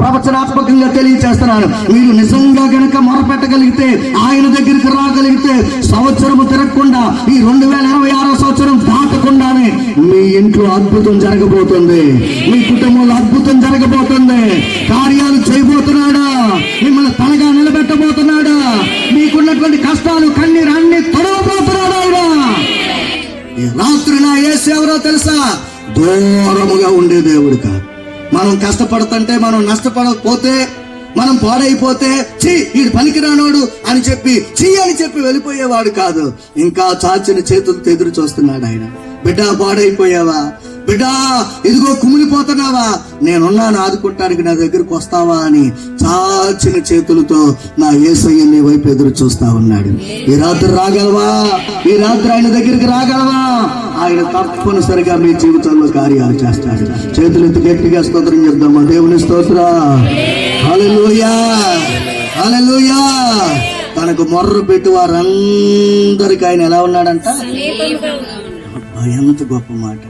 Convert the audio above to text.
ప్రవచనాత్మకంగా తెలియజేస్తున్నాను. మీరు నిజంగా గనక మొరపెట్టగలిగితే, ఆయన దగ్గరికి రాగలిగితే, సంవత్సరము తిరగకుండా, ఈ 2026 సంవత్సరం దాటకుండానే మీ ఇంట్లో అద్భుతం జరగబోతుంది, మీ కుటుంబంలో అద్భుతం జరగబోతుంది. కార్యాలు చేయబోతున్నాడా, మిమ్మల్ని తలగా నిలబెట్టబోతున్నాడా, మీకున్నటువంటి కష్టాలు కన్నీరు అన్ని తొడవబోతున్నాడు ఆయన. ఈ రాత్రి నా యేసు ఎవరో తెలుసా? దూరముగా ఉండే దేవుడు కాదు. మనం కష్టపడుతుంటే, మనం నష్టపడకపోతే, మనం పాడైపోతే వీడు పనికిరానోడు అని చెప్పి వెళ్ళిపోయేవాడు కాదు. ఇంకా చాచిన చేతులతో ఎదురు చూస్తున్నాడు ఆయన. బిడ్డ పాడైపోయావా? బిడ్డ ఇదిగో కుమిలిపోతున్నావా? నేనున్నాను, ఆదుకుంటానికి నా దగ్గరకు వస్తావా అని చాచిన చేతులతో నా యేసయ్య నీ వైపు ఎదురు చూస్తా ఉన్నాడు. ఈ రాత్రి రాగలవా? ఈ రాత్రి ఆయన దగ్గరికి రాగలవా? ఆయన తప్పనిసరిగా మీ జీవితంలో కార్యాలు చేస్తాడు. చేతులెత్తి గట్టిగా స్తోత్రం చెప్దామా? దేవుని స్తోత్రం. హల్లెలూయా, హల్లెలూయా. తనకు మొర్ర పెట్టి వారందరికి ఆయన ఎలా ఉన్నాడంట? ఎంత గొప్ప మాట.